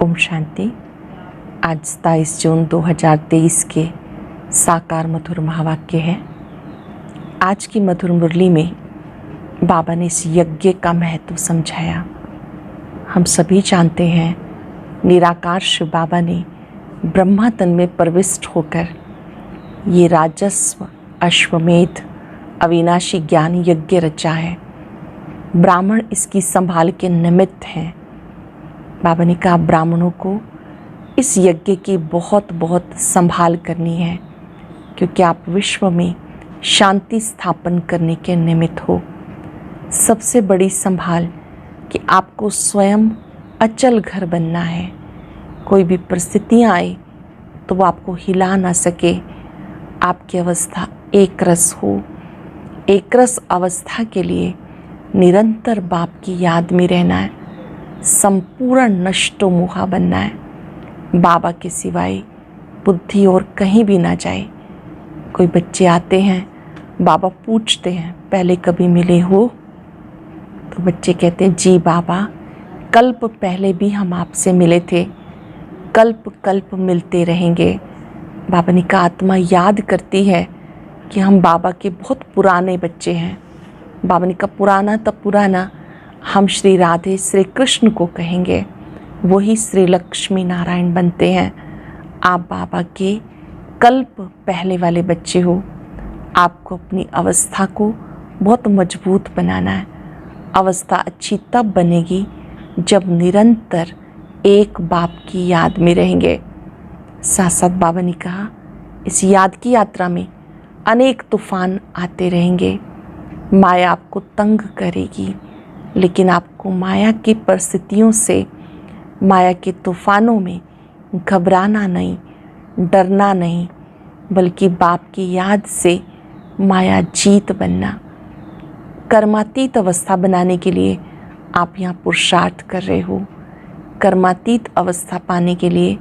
ओम शांति। आज 27 जून 2023 के साकार मधुर महावाक्य है। आज की मधुर मुरली में बाबा ने इस यज्ञ का महत्व समझाया। हम सभी जानते हैं निराकार शिव बाबा ने ब्रह्मा तन में प्रविष्ट होकर ये राजस्व अश्वमेध अविनाशी ज्ञान यज्ञ रचा है। ब्राह्मण इसकी संभाल के निमित्त हैं। बाबा ने कहा ब्राह्मणों को इस यज्ञ की बहुत बहुत संभाल करनी है, क्योंकि आप विश्व में शांति स्थापन करने के निमित्त हो। सबसे बड़ी संभाल कि आपको स्वयं अचल घर बनना है। कोई भी परिस्थितियाँ आए तो वो आपको हिला ना सके। आपकी अवस्था एक रस हो। एक रस अवस्था के लिए निरंतर बाप की याद में रहना है। संपूर्ण नष्टो मुहा बनना है। बाबा के सिवाय बुद्धि और कहीं भी ना जाए। कोई बच्चे आते हैं, बाबा पूछते हैं पहले कभी मिले हो? तो बच्चे कहते हैं जी बाबा, कल्प पहले भी हम आपसे मिले थे, कल्प कल्प मिलते रहेंगे। बाबा ने कहा आत्मा याद करती है कि हम बाबा के बहुत पुराने बच्चे हैं। बाबा ने कहा पुराना तब पुराना, हम श्री राधे श्री कृष्ण को कहेंगे, वही श्री लक्ष्मी नारायण बनते हैं। आप बाबा के कल्प पहले वाले बच्चे हो। आपको अपनी अवस्था को बहुत मजबूत बनाना है। अवस्था अच्छी तब बनेगी जब निरंतर एक बाप की याद में रहेंगे। साथ साथ बाबा ने कहा इस याद की यात्रा में अनेक तूफान आते रहेंगे। माया आपको तंग करेगी, लेकिन आपको माया की परिस्थितियों से, माया के तूफानों में घबराना नहीं, डरना नहीं, बल्कि बाप की याद से माया जीत बनना। कर्मातीत अवस्था बनाने के लिए आप यहाँ पुरुषार्थ कर रहे हो। कर्मातीत अवस्था पाने के लिए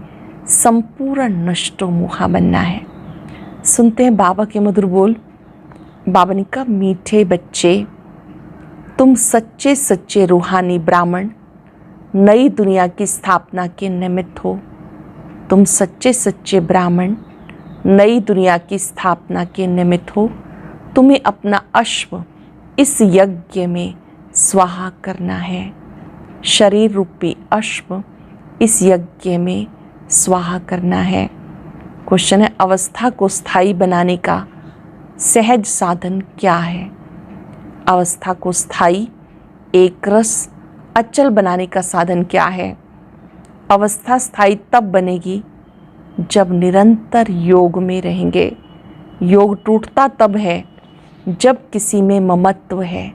संपूर्ण नष्टो मुहा बनना है। सुनते हैं बाबा के मधुर बोल। बाबा ने कहा मीठे बच्चे, तुम सच्चे सच्चे रूहानी ब्राह्मण नई दुनिया की स्थापना के निमित्त हो। तुम सच्चे सच्चे ब्राह्मण नई दुनिया की स्थापना के निमित्त हो। तुम्हें अपना अश्व इस यज्ञ में स्वाहा करना है। शरीर रूपी अश्व इस यज्ञ में स्वाहा करना है। क्वेश्चन है अवस्था को स्थायी बनाने का सहज साधन क्या है? अवस्था को स्थायी एक रस अचल बनाने का साधन क्या है? अवस्था स्थायी तब बनेगी जब निरंतर योग में रहेंगे। योग टूटता तब है जब किसी में ममत्व है।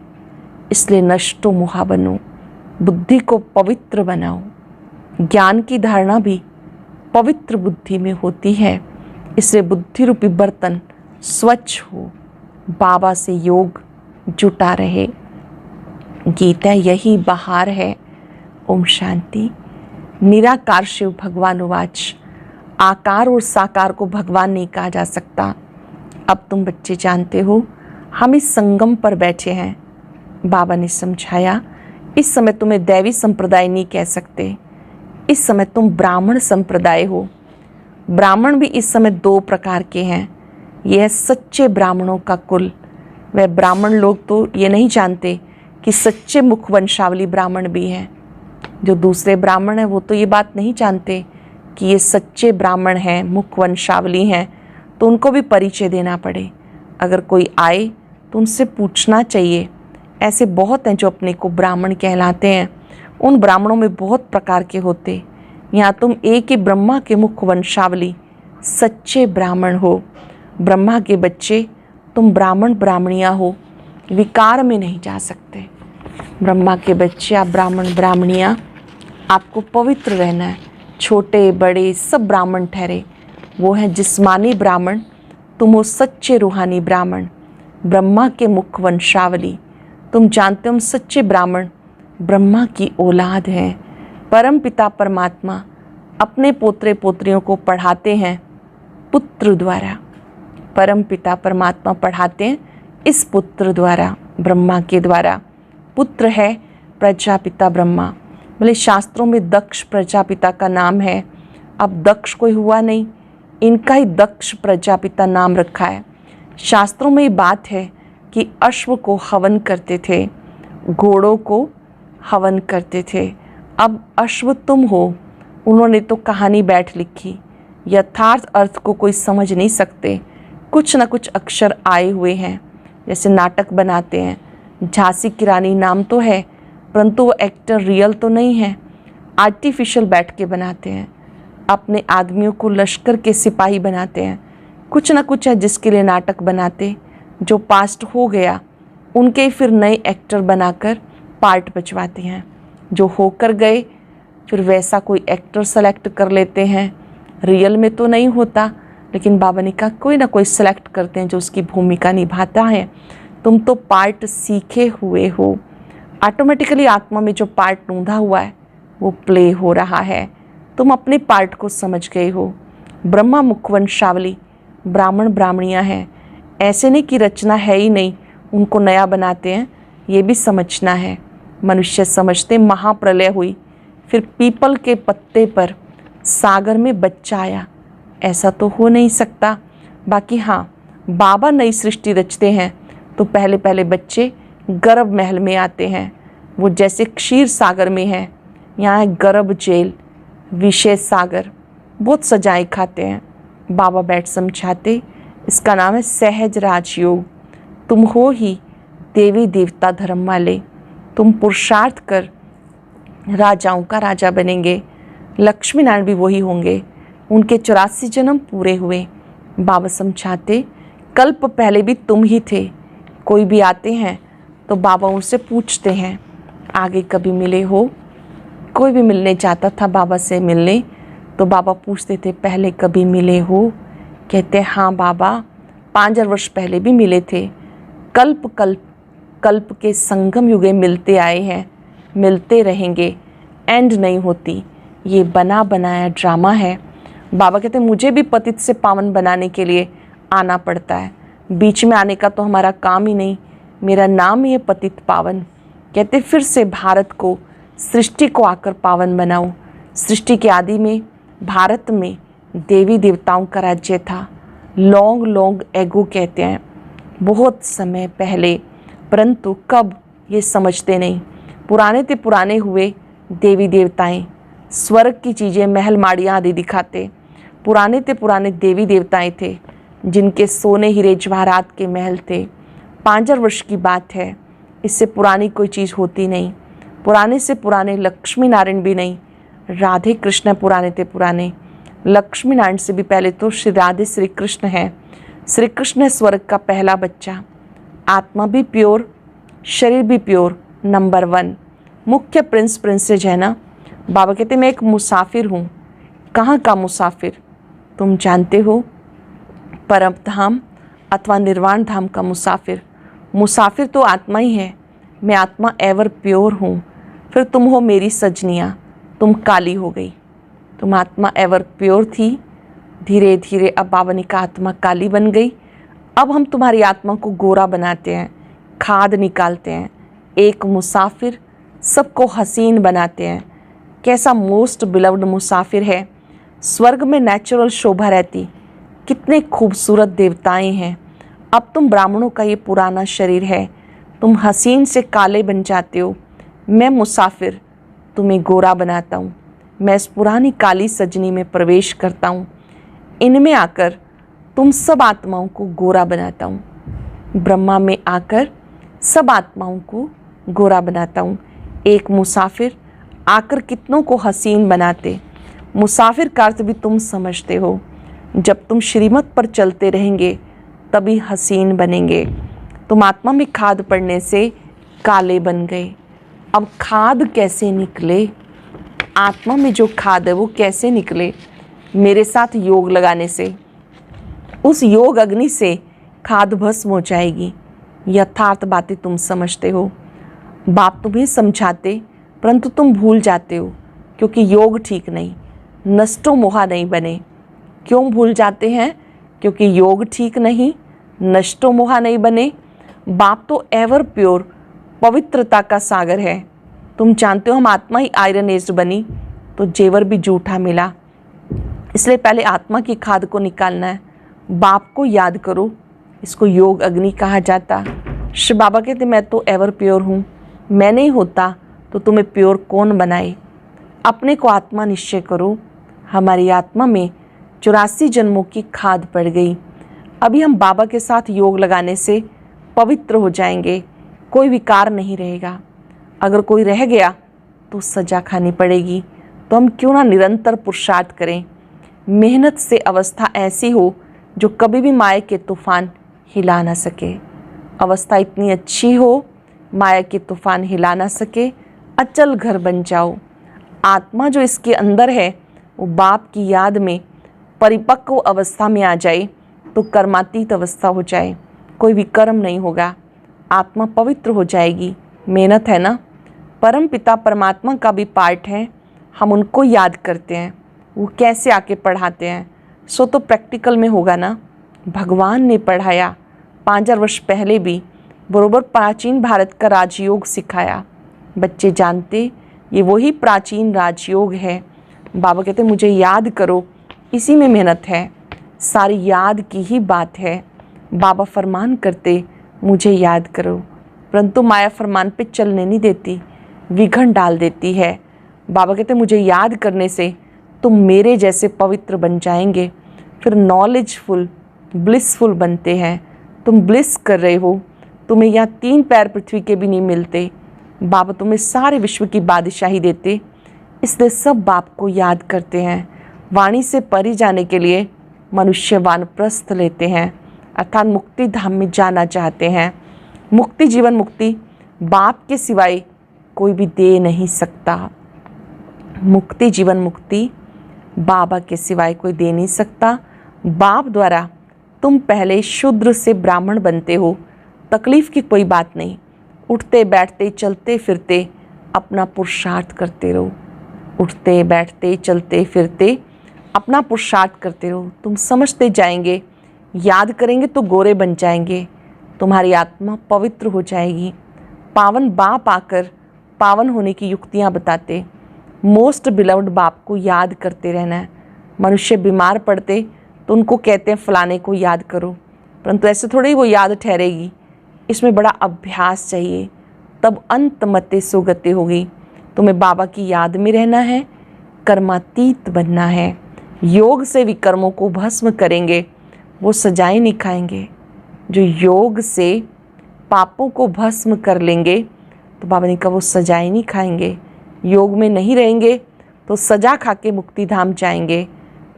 इसलिए नष्टो मुहा बनो, बुद्धि को पवित्र बनाओ। ज्ञान की धारणा भी पवित्र बुद्धि में होती है। इसलिए बुद्धि रूपी बर्तन स्वच्छ हो, बाबा से योग जुटा रहे। गीता यही बहार है। ओम शांति। निराकार शिव भगवान उवाच, आकार और साकार को भगवान नहीं कहा जा सकता। अब तुम बच्चे जानते हो हम इस संगम पर बैठे हैं। बाबा ने समझाया इस समय तुम्हें दैवी संप्रदाय नहीं कह सकते। इस समय तुम ब्राह्मण संप्रदाय हो। ब्राह्मण भी इस समय दो प्रकार के हैं। यह है सच्चे ब्राह्मणों का कुल। वह ब्राह्मण लोग तो ये नहीं जानते कि सच्चे मुखवंशावली ब्राह्मण भी हैं। जो दूसरे ब्राह्मण हैं वो तो ये बात नहीं जानते कि ये सच्चे ब्राह्मण हैं, मुखवंशावली हैं, तो उनको भी परिचय देना पड़े। अगर कोई आए तो उनसे पूछना चाहिए। ऐसे बहुत हैं जो अपने को ब्राह्मण कहलाते हैं। उन ब्राह्मणों में बहुत प्रकार के होते। यहाँ तुम एक ही ब्रह्मा के मुखवंशावली सच्चे ब्राह्मण हो। ब्रह्मा के बच्चे तुम ब्राह्मण ब्राह्मणियाँ हो, विकार में नहीं जा सकते। ब्रह्मा के बच्चे आप ब्राह्मण ब्राह्मणियाँ, आपको पवित्र रहना है। छोटे बड़े सब ब्राह्मण ठहरे। वो हैं जिस्मानी ब्राह्मण, तुम हो सच्चे रूहानी ब्राह्मण, ब्रह्मा के मुखवंशावली। तुम जानते हो हम सच्चे ब्राह्मण ब्रह्मा की औलाद हैं। परम पिता परमात्मा अपने पोतरे पोत्रियों को पढ़ाते हैं पुत्र द्वारा। परम पिता परमात्मा पढ़ाते हैं इस पुत्र द्वारा, ब्रह्मा के द्वारा। पुत्र है प्रजापिता ब्रह्मा, बोले शास्त्रों में दक्ष प्रजापिता का नाम है, अब दक्ष कोई हुआ नहीं, इनका ही दक्ष प्रजापिता नाम रखा है। शास्त्रों में ये बात है कि अश्व को हवन करते थे, घोड़ों को हवन करते थे। अब अश्व तुम हो। उन्होंने तो कहानी बैठ लिखी, यथार्थ अर्थ को कोई समझ नहीं सकते। कुछ न कुछ अक्षर आए हुए हैं, जैसे नाटक बनाते हैं। झांसी की रानी नाम तो है, परंतु वो एक्टर रियल तो नहीं है, आर्टिफिशियल बैठ के बनाते हैं। अपने आदमियों को लश्कर के सिपाही बनाते हैं। कुछ ना कुछ है जिसके लिए नाटक बनाते। जो पास्ट हो गया उनके फिर नए एक्टर बनाकर पार्ट बचवाते हैं। जो होकर गए फिर वैसा कोई एक्टर सेलेक्ट कर लेते हैं। रियल में तो नहीं होता, लेकिन बाबा ने कहा कोई ना कोई सेलेक्ट करते हैं जो उसकी भूमिका निभाता है। तुम तो पार्ट सीखे हुए हो, ऑटोमेटिकली आत्मा में जो पार्ट ढूंढा हुआ है वो प्ले हो रहा है। तुम अपने पार्ट को समझ गए हो। ब्रह्मा मुखवंशावली ब्राह्मण ब्राह्मणियाँ हैं, ऐसे नहीं कि रचना है ही नहीं उनको नया बनाते हैं, ये भी समझना है। मनुष्य समझते महाप्रलय हुई, फिर पीपल के पत्ते पर सागर में बच्चा आया, ऐसा तो हो नहीं सकता। बाकी हाँ, बाबा नई सृष्टि रचते हैं तो पहले पहले बच्चे गर्भ महल में आते हैं। वो जैसे क्षीर सागर में है, यहाँ है गर्भ जेल, विशेष सागर, बहुत सजाएं खाते हैं। बाबा बैठ समझाते, इसका नाम है सहज राजयोग। तुम हो ही देवी देवता धर्म वाले, तुम पुरुषार्थ कर राजाओं का राजा बनेंगे। लक्ष्मी नारायण भी वही होंगे, उनके 84 जन्म पूरे हुए। बाबा समझाते, कल्प पहले भी तुम ही थे। कोई भी आते हैं तो बाबा उनसे पूछते हैं आगे कभी मिले हो। कोई भी मिलने जाता था बाबा से मिलने तो बाबा पूछते थे पहले कभी मिले हो। कहते हाँ बाबा, 5000 वर्ष पहले भी मिले थे। कल्प कल्प कल्प के संगम युगे मिलते आए हैं, मिलते रहेंगे, एंड नहीं होती। ये बना बनाया ड्रामा है। बाबा कहते मुझे भी पतित से पावन बनाने के लिए आना पड़ता है, बीच में आने का तो हमारा काम ही नहीं। मेरा नाम ही है पतित पावन। कहते फिर से भारत को, सृष्टि को आकर पावन बनाऊं। सृष्टि के आदि में भारत में देवी देवताओं का राज्य था। लॉन्ग लॉन्ग एगो कहते हैं, बहुत समय पहले, परंतु कब ये समझते नहीं। पुराने ते पुराने हुए देवी देवताएं, स्वर्ग की चीज़ें, महल माड़ियाँ आदि दिखाते। पुराने ते पुराने देवी देवताएं थे जिनके सोने हीरे जवाहरात के महल थे। 5000 वर्ष की बात है, इससे पुरानी कोई चीज़ होती नहीं। पुराने से पुराने लक्ष्मी नारायण भी नहीं, राधे कृष्ण पुराने ते पुराने। लक्ष्मी नारायण से भी पहले तो श्री राधे श्री कृष्ण है। श्री कृष्ण है स्वर्ग का पहला बच्चा। आत्मा भी प्योर, शरीर भी प्योर, नंबर 1। मुख्य प्रिंस प्रिंसेज है ना। बाबा कहते मैं एक मुसाफिर हूँ। कहाँ का मुसाफिर? तुम जानते हो, परम धाम अथवा निर्वाण धाम का मुसाफिर। मुसाफिर तो आत्मा ही है। मैं आत्मा एवर प्योर हूँ। फिर तुम हो मेरी सजनियाँ, तुम काली हो गई। तुम आत्मा एवर प्योर थी, धीरे धीरे अब बाबा ने कहा आत्मा काली बन गई। अब हम तुम्हारी आत्मा को गोरा बनाते हैं, खाद निकालते हैं। एक मुसाफिर सबको हसीन बनाते हैं। कैसा मोस्ट बिलव्ड मुसाफिर है। स्वर्ग में नेचुरल शोभा रहती, कितने खूबसूरत देवताएं हैं। अब तुम ब्राह्मणों का ये पुराना शरीर है, तुम हसीन से काले बन जाते हो। मैं मुसाफिर तुम्हें गोरा बनाता हूँ। मैं इस पुरानी काली सजनी में प्रवेश करता हूँ, इनमें आकर तुम सब आत्माओं को गोरा बनाता हूँ। ब्रह्मा में आकर सब आत्माओं को गोरा बनाता हूँ। एक मुसाफिर आकर कितनों को हसीन बनाते। मुसाफिर का अर्थ भी तुम समझते हो। जब तुम श्रीमत पर चलते रहेंगे तभी हसीन बनेंगे। तुम आत्मा में खाद पड़ने से काले बन गए। अब खाद कैसे निकले? आत्मा में जो खाद है वो कैसे निकले? मेरे साथ योग लगाने से। उस योग अग्नि से खाद भस्म हो जाएगी। यथार्थ बातें तुम समझते हो। बाप तुम्हें समझाते परंतु तुम भूल जाते हो, क्योंकि योग ठीक नहीं। नष्टो मोहा नहीं बने। क्यों भूल जाते हैं? क्योंकि योग ठीक नहीं, नष्टो मोहा नहीं बने। बाप तो एवर प्योर पवित्रता का सागर है। तुम जानते हो हम आत्मा ही आयरन एज्ड बनी तो जेवर भी जूठा मिला। इसलिए पहले आत्मा की खाद को निकालना है। बाप को याद करो, इसको योग अग्नि कहा जाता। शिव बाबा कहते मैं तो एवर प्योर हूँ, मैं नहीं होता तो तुम्हें प्योर कौन बनाए। अपने को आत्मा निश्चय करो। हमारी आत्मा में 84 जन्मों की खाद पड़ गई। अभी हम बाबा के साथ योग लगाने से पवित्र हो जाएंगे, कोई विकार नहीं रहेगा। अगर कोई रह गया तो सजा खानी पड़ेगी। तो हम क्यों ना निरंतर पुरुषार्थ करें, मेहनत से अवस्था ऐसी हो जो कभी भी माया के तूफान हिला ना सके। अवस्था इतनी अच्छी हो माया के तूफान हिला ना सके, अचल घर बन जाओ। आत्मा जो इसके अंदर है वो बाप की याद में परिपक्व अवस्था में आ जाए तो कर्मातीत अवस्था हो जाए, कोई विकर्म नहीं होगा, आत्मा पवित्र हो जाएगी। मेहनत है ना। परम पिता परमात्मा का भी पार्ट है, हम उनको याद करते हैं, वो कैसे आके पढ़ाते हैं, सो तो प्रैक्टिकल में होगा ना। भगवान ने पढ़ाया 5000 वर्ष पहले भी, बरोबर प्राचीन भारत का राजयोग सिखाया। बच्चे जानते ये वही प्राचीन राजयोग है। बाबा कहते मुझे याद करो, इसी में मेहनत है, सारी याद की ही बात है। बाबा फरमान करते मुझे याद करो, परंतु माया फरमान पे चलने नहीं देती, विघन डाल देती है। बाबा कहते मुझे याद करने से तुम मेरे जैसे पवित्र बन जाएंगे, फिर नॉलेजफुल ब्लिसफुल बनते हैं। तुम ब्लिस कर रहे हो, तुम्हें यहाँ 3 पैर पृथ्वी के भी नहीं मिलते। बाबा तुम्हें सारे विश्व की बादशाही देते, इसलिए सब बाप को याद करते हैं। वाणी से परे जाने के लिए मनुष्य वानप्रस्थ लेते हैं, अर्थात मुक्ति धाम में जाना चाहते हैं। मुक्ति जीवन मुक्ति बाप के सिवाय कोई भी दे नहीं सकता। मुक्ति जीवन मुक्ति बाबा के सिवाय कोई दे नहीं सकता। बाप द्वारा तुम पहले शूद्र से ब्राह्मण बनते हो, तकलीफ़ की कोई बात नहीं। उठते बैठते चलते फिरते अपना पुरुषार्थ करते रहो, उठते बैठते चलते फिरते अपना पुरुषार्थ करते रहो। तुम समझते जाएंगे, याद करेंगे तो गोरे बन जाएंगे, तुम्हारी आत्मा पवित्र हो जाएगी। पावन बाप आकर पावन होने की युक्तियाँ बताते। मोस्ट बिलव्ड बाप को याद करते रहना है। मनुष्य बीमार पड़ते तो उनको कहते हैं फलाने को याद करो, परंतु ऐसे थोड़ी वो याद ठहरेगी, इसमें बड़ा अभ्यास चाहिए, तब अंत मते सुगति होगी। तुम्हें बाबा की याद में रहना है, कर्मातीत बनना है। योग से विकर्मों को भस्म करेंगे, वो सजाएं नहीं खाएंगे। जो योग से पापों को भस्म कर लेंगे तो बाबा ने कहा वो सजाएं नहीं खाएंगे। योग में नहीं रहेंगे तो सजा खा के मुक्ति धाम जाएंगे।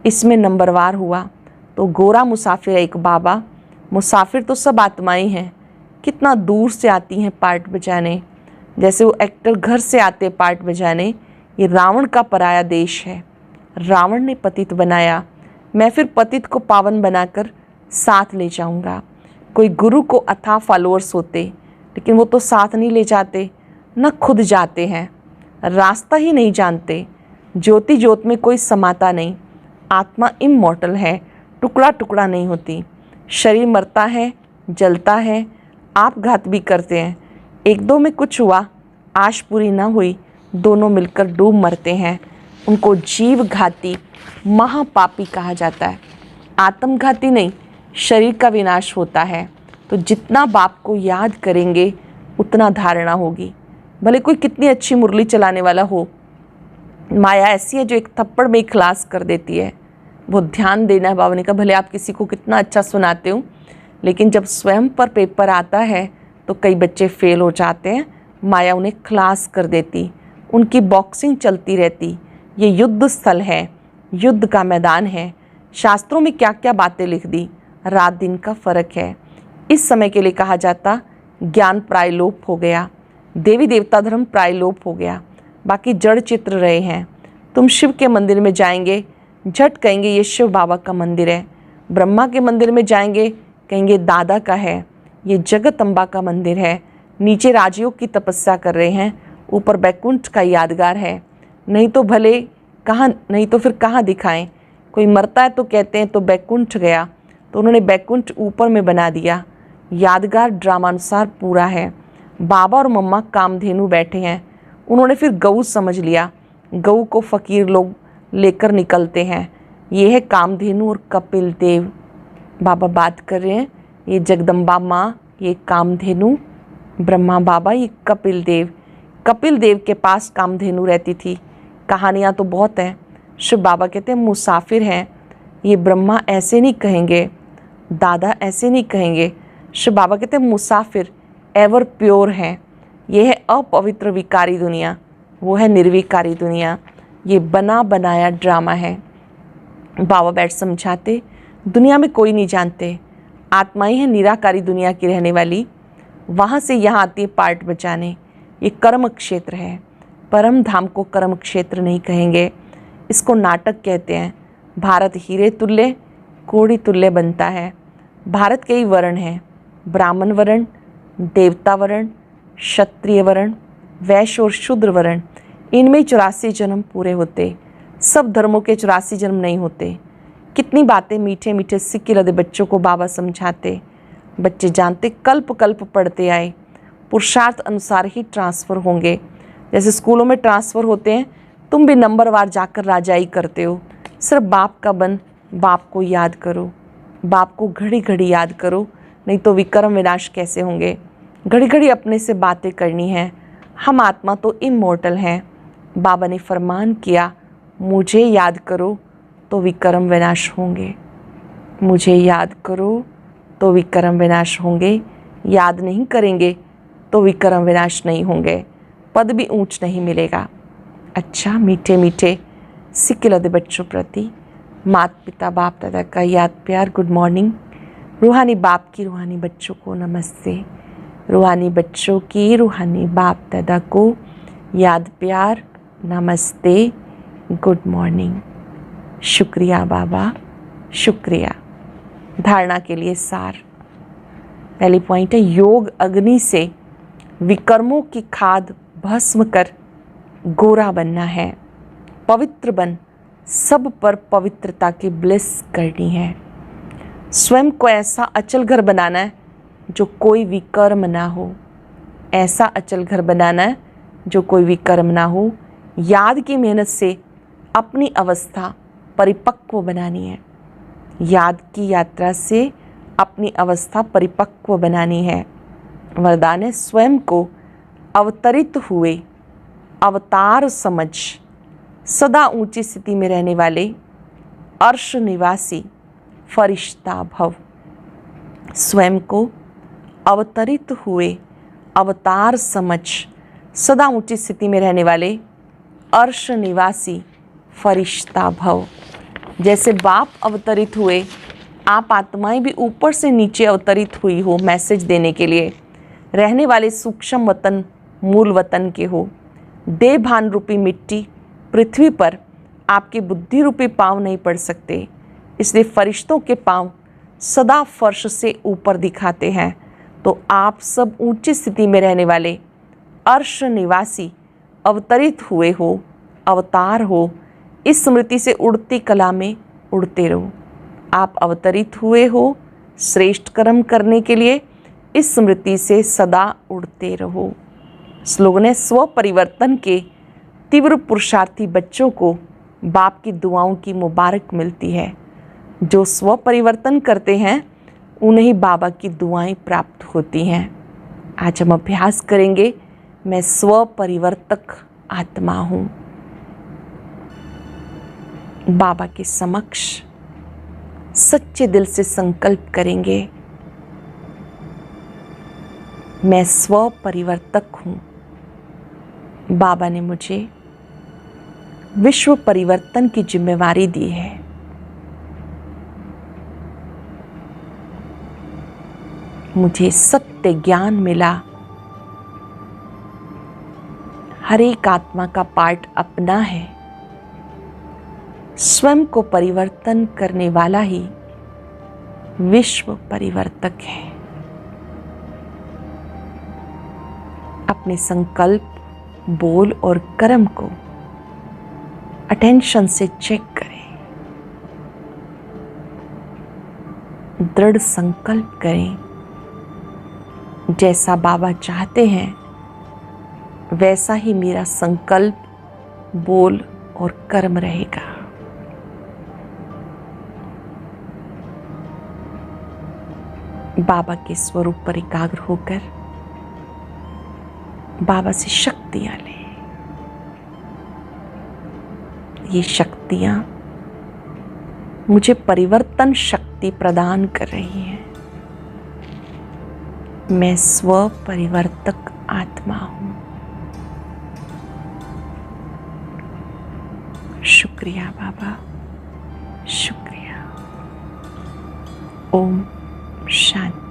इसमें नंबरवार हुआ तो गोरा मुसाफिर है एक बाबा। मुसाफिर तो सब आत्माएं हैं, कितना दूर से आती हैं पार्ट बजाने, जैसे वो एक्टर घर से आते पार्ट बजाने। ये रावण का पराया देश है, रावण ने पतित बनाया, मैं फिर पतित को पावन बनाकर साथ ले जाऊंगा। कोई गुरु को अथाह फॉलोअर्स होते, लेकिन वो तो साथ नहीं ले जाते, न खुद जाते हैं, रास्ता ही नहीं जानते। ज्योति ज्योत में कोई समाता नहीं। आत्मा इमॉर्टल है, टुकड़ा टुकड़ा नहीं होती। शरीर मरता है, जलता है, आपघात भी करते हैं। एक दो में कुछ हुआ, आश पूरी ना हुई, दोनों मिलकर डूब मरते हैं। उनको जीव घाती महापापी कहा जाता है। आत्मघाती नहीं, शरीर का विनाश होता है। तो जितना बाप को याद करेंगे उतना धारणा होगी। भले कोई कितनी अच्छी मुरली चलाने वाला हो, माया ऐसी है जो एक थप्पड़ में खलास कर देती है। वो ध्यान देना है। बाबा ने कहा भले आप किसी को कितना अच्छा सुनाते हो, लेकिन जब स्वयं पर पेपर आता है तो कई बच्चे फेल हो जाते हैं, माया उन्हें खलास कर देती, उनकी बॉक्सिंग चलती रहती। ये युद्ध स्थल है, युद्ध का मैदान है। शास्त्रों में क्या क्या बातें लिख दी, रात दिन का फर्क है। इस समय के लिए कहा जाता ज्ञान प्रायलोप हो गया, देवी देवता धर्म प्रायलोप हो गया, बाकी जड़ चित्र रहे हैं। तुम शिव के मंदिर में जाएंगे, झट कहेंगे ये शिव बाबा का मंदिर है। ब्रह्मा के मंदिर में जाएंगे, कहेंगे दादा का है। ये जगत अम्बा का मंदिर है। नीचे राजयोग की तपस्या कर रहे हैं, ऊपर बैकुंठ का यादगार है। नहीं तो भले कहाँ, नहीं तो फिर कहाँ दिखाएं। कोई मरता है तो कहते हैं तो बैकुंठ गया, तो उन्होंने बैकुंठ ऊपर में बना दिया। यादगार ड्रामानुसार पूरा है। बाबा और मम्मा कामधेनु बैठे हैं, उन्होंने फिर गऊ समझ लिया। गऊ को फकीर लोग लेकर निकलते हैं। ये है कामधेनु और कपिल देव। बाबा बात कर रहे हैं, ये जगदम्बा माँ, ये कामधेनु, ब्रह्मा बाबा, ये कपिल देव। कपिल देव के पास कामधेनु रहती थी। कहानियाँ तो बहुत हैं। शिव बाबा कहते हैं मुसाफिर हैं। ये ब्रह्मा ऐसे नहीं कहेंगे, दादा ऐसे नहीं कहेंगे। शिव बाबा कहते हैं मुसाफिर एवर प्योर हैं। ये है अपवित्र विकारी दुनिया, वो है निर्विकारी दुनिया। ये बना बनाया ड्रामा है। बाबा बैठ समझाते, दुनिया में कोई नहीं जानते, आत्माएं हैं निराकारी दुनिया की रहने वाली। वहाँ से यहाँ आती है पार्ट बचाने। ये कर्म क्षेत्र है। परम धाम को कर्म क्षेत्र नहीं कहेंगे, इसको नाटक कहते हैं। भारत हीरे तुल्य कोड़ी तुल्य बनता है। भारत के ही वर्ण हैं, ब्राह्मण वर्ण, देवता वर्ण, क्षत्रिय वर्ण, वैश्य और शूद्र वर्ण। इनमें 84 जन्म पूरे होते। सब धर्मों के 84 जन्म नहीं होते। कितनी बातें मीठे मीठे सिक्के लदे बच्चों को बाबा समझाते। बच्चे जानते, कल्प कल्प पढ़ते आए। पुरुषार्थ अनुसार ही ट्रांसफ़र होंगे। जैसे स्कूलों में ट्रांसफ़र होते हैं, तुम भी नंबरवार जाकर राजाई करते हो। सिर्फ बाप का बन, बाप को याद करो, बाप को घड़ी घड़ी याद करो, नहीं तो विक्रम विनाश कैसे होंगे। घड़ी घड़ी अपने से बातें करनी है। हम आत्मा तो इमॉर्टल हैं। बाबा ने फरमान किया, मुझे याद करो तो विक्रम विनाश होंगे। मुझे याद करो तो विक्रम विनाश होंगे। याद नहीं करेंगे तो विक्रम विनाश नहीं होंगे, पद भी ऊंच नहीं मिलेगा। अच्छा, मीठे मीठे सिक्के लदे बच्चों प्रति माता पिता बाप दादा का याद प्यार गुड मॉर्निंग। रूहानी बाप की रूहानी बच्चों को नमस्ते। रूहानी बच्चों की रूहानी बाप दादा को याद प्यार नमस्ते गुड मॉर्निंग। शुक्रिया बाबा, शुक्रिया। धारणा के लिए सार। पहली पॉइंट है, योग अग्नि से विकर्मों की खाद भस्म कर गोरा बनना है। पवित्र बन सब पर पवित्रता की ब्लेस करनी है। स्वयं को ऐसा अचल घर बनाना है जो कोई विकर्म ना हो। ऐसा अचल घर बनाना है जो कोई विकर्म ना हो। याद की मेहनत से अपनी अवस्था परिपक्व बनानी है। याद की यात्रा से अपनी अवस्था परिपक्व बनानी है। वरदान है, स्वयं को अवतरित हुए अवतार समझ सदा ऊंची स्थिति में रहने वाले अर्श निवासी फरिश्ता भव। स्वयं को अवतरित हुए अवतार समझ सदा ऊंची स्थिति में रहने वाले अर्श निवासी फरिश्ता भव। जैसे बाप अवतरित हुए, आप आत्माएं भी ऊपर से नीचे अवतरित हुई हो मैसेज देने के लिए। रहने वाले सूक्ष्म वतन मूल वतन के हो। देह भान रूपी मिट्टी पृथ्वी पर आपके बुद्धि रूपी पांव नहीं पड़ सकते, इसलिए फरिश्तों के पांव सदा फर्श से ऊपर दिखाते हैं। तो आप सब ऊंची स्थिति में रहने वाले अर्श निवासी अवतरित हुए हो, अवतार हो। इस स्मृति से उड़ती कला में उड़ते रहो। आप अवतरित हुए हो श्रेष्ठ कर्म करने के लिए, इस स्मृति से सदा उड़ते रहो। स्लोगन है, स्व परिवर्तन के तीव्र पुरुषार्थी बच्चों को बाप की दुआओं की मुबारक मिलती है। जो स्व परिवर्तन करते हैं उन्हें बाबा की दुआएं प्राप्त होती हैं। आज हम अभ्यास करेंगे, मैं स्व परिवर्तक आत्मा हूँ। बाबा के समक्ष सच्चे दिल से संकल्प करेंगे, मैं स्व परिवर्तक हूँ। बाबा ने मुझे विश्व परिवर्तन की जिम्मेवारी दी है। मुझे सत्य ज्ञान मिला। हर एक आत्मा का पार्ट अपना है। स्वयं को परिवर्तन करने वाला ही विश्व परिवर्तक है। अपने संकल्प, बोल और कर्म को अटेंशन से चेक करें। दृढ़ संकल्प करें, जैसा बाबा चाहते हैं वैसा ही मेरा संकल्प, बोल और कर्म रहेगा। बाबा के स्वरूप पर एकाग्र होकर बाबा से शक्तियां ले। ये शक्तियां मुझे परिवर्तन शक्ति प्रदान कर रही हैं। मैं स्व परिवर्तक आत्मा हूं। शुक्रिया बाबा, शुक्रिया। ओम शांति।